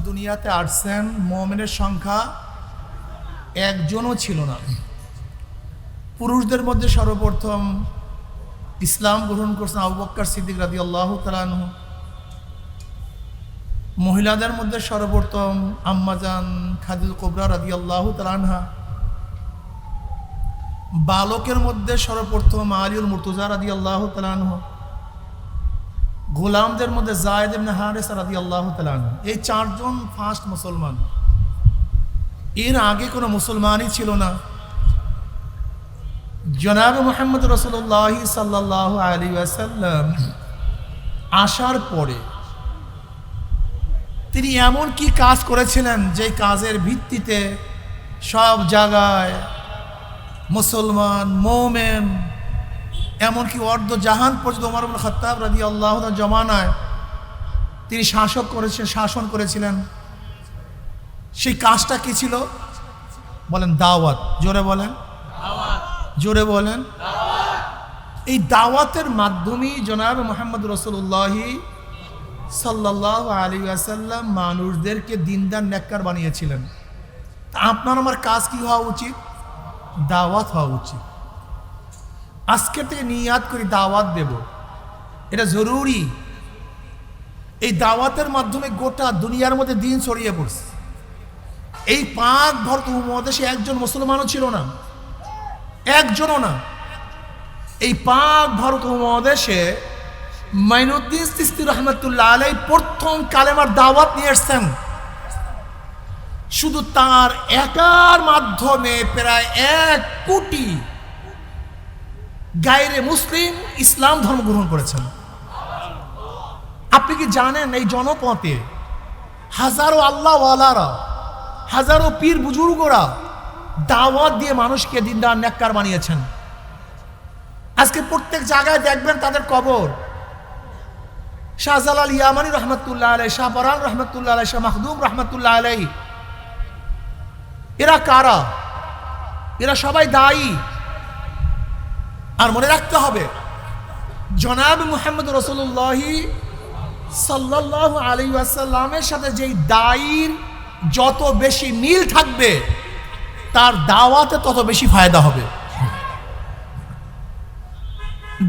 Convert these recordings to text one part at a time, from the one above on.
দুনিয়াতে আসছেন মুমিনের সংখ্যা একজনও ছিল না। পুরুষদের মধ্যে সর্বপ্রথম ইসলাম গ্রহণ করছেন আবু বকর সিদ্দিক রাদিয়াল্লাহু তাআলা আনহু। মহিলাদের মধ্যে সর্বপ্রথম আম্মাজান খাদিজা কুবরা রাদিয়াল্লাহু তাআলা আনহা। বালকের মধ্যে সর্বপ্রথম আলীউল মুর্তজা রাদিয়াল্লাহু তাআলা আনহু। গোলামদের মধ্যে যায়েদ ইবনে হারিসা রাদিয়াল্লাহু তাআলা আনহু। এই চারজন ফার্স্ট মুসলমান। এর আগে কোনো মুসলমানই ছিল না। জনাব মুহাম্মদ রাসূলুল্লাহ সাল্লাল্লাহু আলাইহি ওয়াসাল্লাম আসার পরে তিনি এমন কি কাজ করেছিলেন যে কাজের ভিত্তিতে সব জায়গায় মুসলমান মোমেন এমনকি অর্ধ জাহান পর্যন্ত ওমর ইবনে খাত্তাব রাদিয়াল্লাহু তাআলা জমানায় তিনি শাসন করেছিলেন। সেই কাজটা কি ছিল বলেন? দাওয়াত। জোরে বলেন, জোরে বলেন। এই দাওয়াতের মাধ্যমেই জনাব মুহাম্মদ রাসূলুল্লাহ সাল্লাল্লাহু আলাইহি ওয়াসাল্লাম মানুষদেরকে দিনদার নেককার বানিয়েছিলেন। আপনার আমার কাজ কি হওয়া উচিত? দাওয়াত হওয়া উচিত। আজকে থেকে নিয়াত করি দাওয়াত দেব, এটা জরুরি। এই দাওয়াতের মাধ্যমে গোটা দুনিয়ার মধ্যে দিন ছড়িয়ে পড়ছে। এই পাক ভারত উপমহাদেশে একজন মুসলমানও ছিল না, একজনও না। এই পাক ভারত উপমহাদেশে মাইনুদ্দিন চিশতি রহমাতুল্লাহ আলাইহি প্রথম কালেমার দাওয়াত নিয়ে এসেছেন। শুধু তার একার মাধ্যমে প্রায় 1 কোটি গায়রে মুসলিম ইসলাম ধর্ম গ্রহণ করেছেন। আপনি কি জানেন এই জনপথে হাজারো আল্লাহওয়ালারা, হাজারো পীর বুজুর্গরা দাওয়াত দিয়ে মানুষকে দিনদার নেককার বানিয়েছেন। আজকে প্রত্যেক জায়গায় দেখবেন তাদের কবর। শাহজালাল ইয়ামানি রহমতুল্লাহ আলাইহি, শাহ পরান রহমতুল্লাহ আলাইহি, শাহ মাখদুম রহমতুল্লাহ আলাইহি, এরা কারা? এরা সবাই দায়ী। আর মনে রাখতে হবে জনাব মুহাম্মদ রাসূলুল্লাহ সাল্লাল্লাহু আলাইহি ওয়াসাল্লামের সাথে যেই দায়ীর যত বেশি মিল থাকবে তার দাওয়াতে তত বেশি ফায়দা হবে।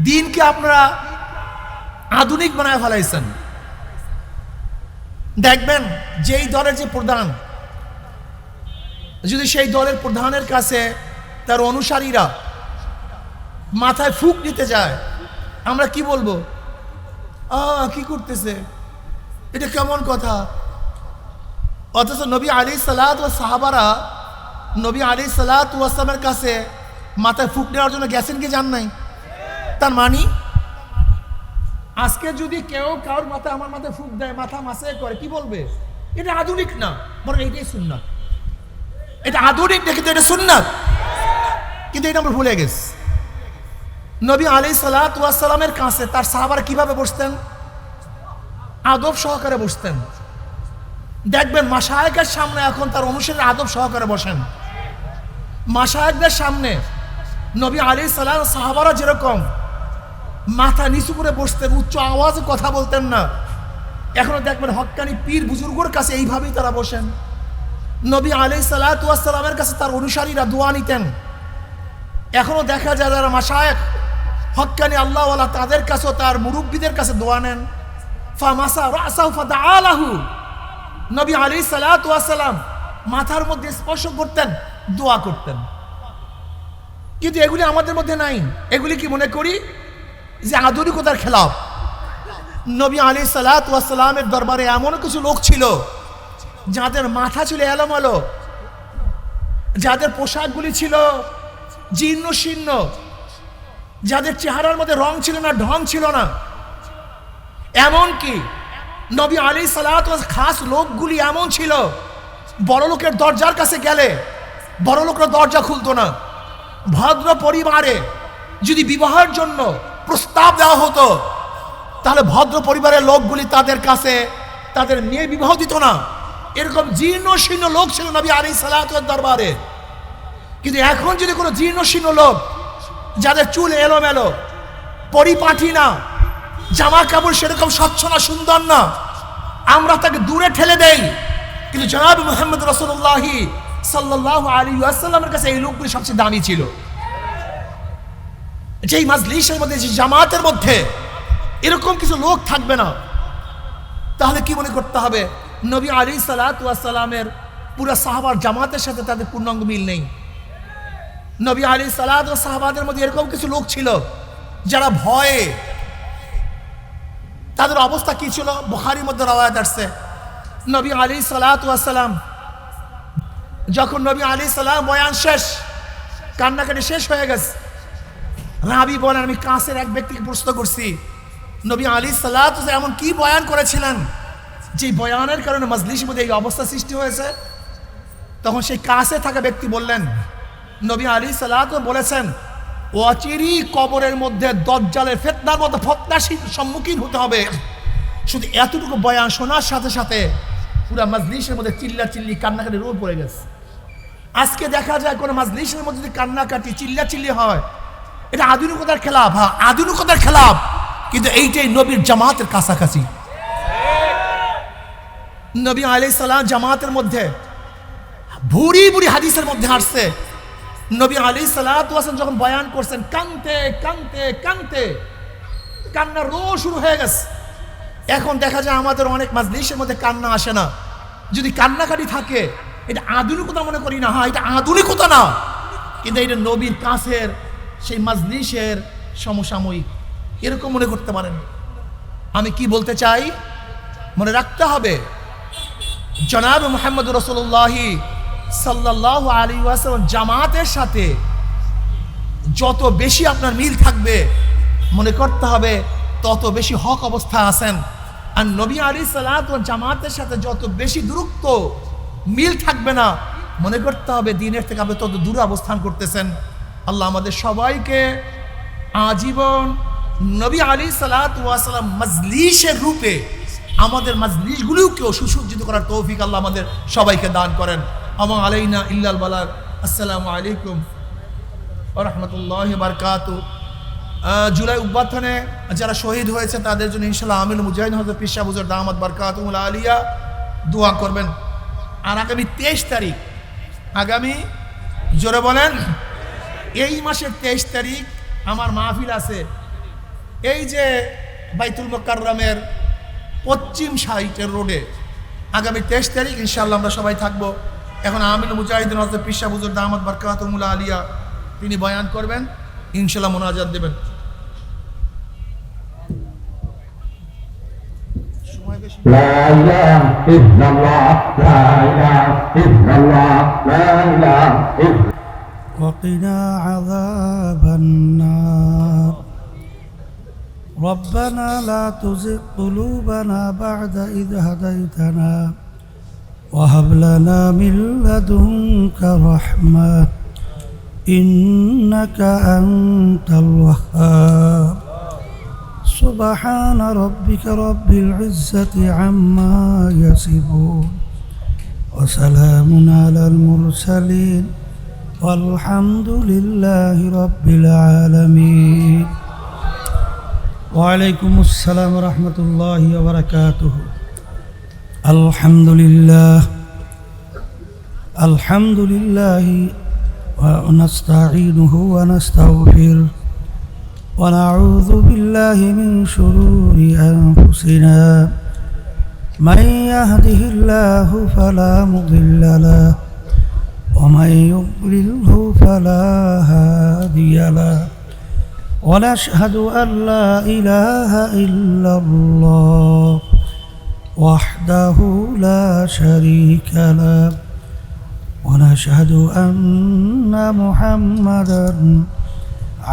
দিনকে আপনারা আধুনিক বানায় ফেলাইছেন। দেখবেন যেই দলের যে প্রধান, যদি সেই দলের প্রধানের কাছে তার অনুসারীরা মাথায় ফুক নিতে যায়, আমরা কি বলবো? কি করতেছে, এটা কেমন কথা? অথচ নবী আলাইহিস সালাতু ওয়াস সাহাবারা নবী আলাইহিস সালাতু ওয়াস সালামের কাছে মাথায় ফুক নেওয়ার জন্য গেছেন কি যান নাই? তার মানে আজকে যদি কেউ কারোর মাথায়, আমার মাথায় ফুক দেয়, মাথা মাসায় করে, কি বলবে? এটা আধুনিক না, বরং এটাই সুন্নাত। এটা আধুনিক দেখে তো এটা সুন্নাত, কিন্তু এটা আমরা ভুলে গেছি। নবী আলাইহিস সালাতু ওয়াস সালামের কাছে তার সাহাবারা কিভাবে বসতেন? আদব সহকারে বসতেন। দেখবেন মাশায়েখের সামনে এখন তার অনুসারী আদব সহকারে বসেন। মাশায়েখদের সামনে নবী আলাইহিস সালাম সাহাবারা যেরকম মাথা নিচু করে বসতেন, উচ্চ আওয়াজে কথা বলতেন না, এখনো দেখবেন হক্কানি পীর বুজুর্গর কাছে এইভাবেই তারা বসেন। নবী আলাইহিস সালাতু ওয়াস সালামের কাছে তার অনুসারীরা দোয়া নিতেন। এখনো দেখা যায় যারা মাশায়েখ হক্কানি আল্লাহওয়ালা তাদের কাছেও তার মুরব্বীদের কাছে দোয়া নেন। ফামাসা রাসাহু ফাদাআলাহু, নবী আলাইহিস সালাতু ওয়াস সালাম মাথার মধ্যে স্পর্শ করতেন, দোয়া করতেন। কিন্তু এগুলি আমাদের মধ্যে নাই। এগুলি কি মনে করি যে আধুনিকতার খেলাফ। নবী আলাইহিস সালাতু ওয়াস সালামের দরবারে এমন কিছু লোক ছিল যাদের মাথা ছিল এলোমেলো, যাদের পোশাকগুলি ছিল জীর্ণ শীর্ণ, যাদের চেহারার মধ্যে রং ছিল না, ঢং ছিল না। এমনকি নবী আলাইহিস সালাতু ওয়াস খাস লোকগুলি এমন ছিল, বড় লোকের দরজার কাছে গেলে বড় লোকরা দরজা খুলতো না। ভদ্র পরিবারে যদি বিবাহের জন্য প্রস্তাব দেওয়া হতো তাহলে ভদ্র পরিবারের লোকগুলি তাদের কাছে তাদের মেয়ে বিবাহ দিত না। এরকম জীর্ণ শীর্ণ লোক ছিল নবী আলাইহিস সালাতু ওয়াস দরবারে। কিন্তু এখন যদি কোনো জীর্ণ শীর্ণ লোক, যাদের চুল এলোমেলো, পরিপাটি না, জামা কাপড় সেরকম স্বচ্ছ না, সুন্দর না, আমরা তাকে দূরে ঠেলে দেই। কিন্তু জনাব মুহাম্মদ রাসূলুল্লাহ সাল্লাল্লাহু আলাইহি ওয়াসাল্লামের কাছে এই লোকগুলি সবচেয়ে দামি ছিল। যেই মাজলিসের মধ্যে, যে জামাতের মধ্যে এরকম কিছু লোক থাকবে না, তাহলে কি মনে করতে হবে? নবী আলাইহিস সালাতু ওয়াস সালামের পুরা সাহাবার জামাতের সাথে তাদের পূর্ণাঙ্গ মিল নেই। নবী আলাইহিস সালাতু ওয়াস সাহাবাদের মধ্যে এরকম কিছু লোক ছিল যারা ভয়ে, তাদের অবস্থা কি ছিল? বুখারীর মধ্যে রওয়ায়াত আসছে, নবী আলাইহিস সালাতু ওয়াস সালাম যখন নবী আলাইহিস সালাম বয়ান শেষ, কান্নাকাটি শেষ হয়ে গেছে, রাবি বলেন আমি কাছের এক ব্যক্তিকে প্রশ্ন করছি, নবী আলাইহিস সালাতু ওয়াস সালাম এমন কি বয়ান করেছিলেন যে বয়ানের কারণে মাজলিসের মধ্যে এই অবস্থা সৃষ্টি হয়েছে? তখন সেই কাছে থাকা ব্যক্তি বললেন, নবী আলাইহিস সালাতু ওয়াস সালাম বলেছেন অচিরি কবরের মধ্যে দজ্জালের ফিতনার মতো ফতনার সম্মুখীন হতে হবে। শুধু এতটুকু বয়ান শোনার সাথে সাথে পুরা মাজলিসের মধ্যে চিল্লাচিল্লি কান্নাকাটি রোল পড়ে গেছে। আজকে দেখা যায় কোনো মাজলিসের মধ্যে যদি কান্নাকাটি চিল্লাচিল্লি হয়, এটা আধুনিকতার খেলাফ। হ্যাঁ, আধুনিকতার খেলাফ, কিন্তু এইটাই নবীর জামাতের কাছাকাছি। নবী আলাইহিস সালাম জামাতের মধ্যে ভুরি ভুরি হাদিসের মধ্যে আসছে, নবী আলাইহিস সালাতু ওয়াস সালাম যখন বয়ান করছেন কানতে কানতে কানতে কান্না রো শুরু হয়ে গেছে। এখন দেখা যায় আমাদের অনেক মাজলিসের মধ্যে কান্না আসে না। যদি কান্নাকাটি থাকে, এটা আধুনিকতা মনে করি না। হ্যাঁ, এটা আধুনিকতা না, কিন্তু এটা নবীর কাছের সেই মাজলিসের সমসাময়িক, এরকম মনে করতে পারেন। আমি কি বলতে চাই, মনে রাখতে হবে জনাব মুহাম্মদ রাসূলুল্লাহ সাল্লাল্লাহু আলাইহি ওয়াসাল্লাম জামাতের সাথে যত বেশি আপনার মিল থাকবে, মনে করতে হবে তত বেশি হক অবস্থা আছেন। আর নবী আলাইহিস সালাতু ওয়াস জামাতের সাথে যত বেশি দূরত্ব মিল থাকবে না, মনে করতে হবে দিনের থেকে আপনি তত দূরে অবস্থান করতেছেন। আল্লাহ আমাদের সবাইকে আজীবন নবী আলাইহিস সালাতু ওয়াস সালাম মাজলিসের রূপে আমাদের মাজলিসগুলোকেও সুসজ্জিত করার তৌফিক আল্লাহ আমাদের সবাইকে দান করেন। আমা আলাইনা ইল্লাল বালাগ। আসসালামু আলাইকুম ওয়া রাহমাতুল্লাহি ওয়া বারাকাতুহু। জুলাই অভ্যুত্থানে যারা শহীদ হয়েছে তাদের জন্য ইনশাআল্লাহ আমিল মুজাহিদিন হযরত পীর সাহেব হুজুর দামাত বারকাতুহুল আলিয়া দোয়া করবেন। আর আগামী 23 তারিখ, আগামী জোরে বলেন, এই মাসের 23 তারিখ আমার মাহফিল আছে। এই যে বাইতুল মুকাররমের পশ্চিম সাইটের রোডে আগামী 23 তারিখ ইনশাআল্লাহ আমরা সবাই থাকবো। এখন আমিল মুজাহিদিন হযরত পীর সাহেব হুজুর দামাত বারকাতুহুল আলিয়া তিনি বয়ান করবেন, ইনশাআল্লাহ মুনাজাত দেবেন। لا إله إلا الله لا إله إلا الله لا إله إلا وقنا عذاب النار ربنا لا تزغ قلوبنا بعد إذ هديتنا وهب لنا من لدنك رحمة إنك أنت الوهاب سبحان ربك رب العزة عما يصفون وسلام على المرسلين والحمد لله رب العالمين وعليكم السلام ورحمة الله وبركاته الحمد لله ونستعينه ونستغفره ونعوذ بالله من شرور أنفسنا من يهده الله فلا مضل له ومن يضلله فلا هادي له ونشهد أن لا إله إلا الله وحده لا شريك له ونشهد أن محمدًا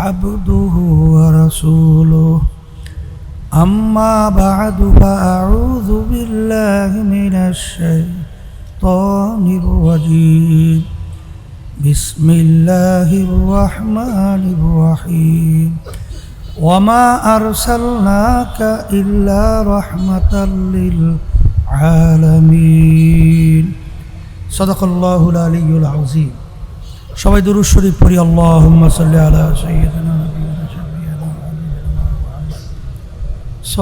عبده ورسوله أما بعد فأعوذ بالله من الشيطان الرجيم بسم الله الرحمن الرحيم وما أرسلناك إلا رحمة للعالمين صدق الله العلي العظيم সবাই দুরূদ শরীফ পড়ি আল্লাহুম্মা সাল্লি আলা সাইয়্যিদিনা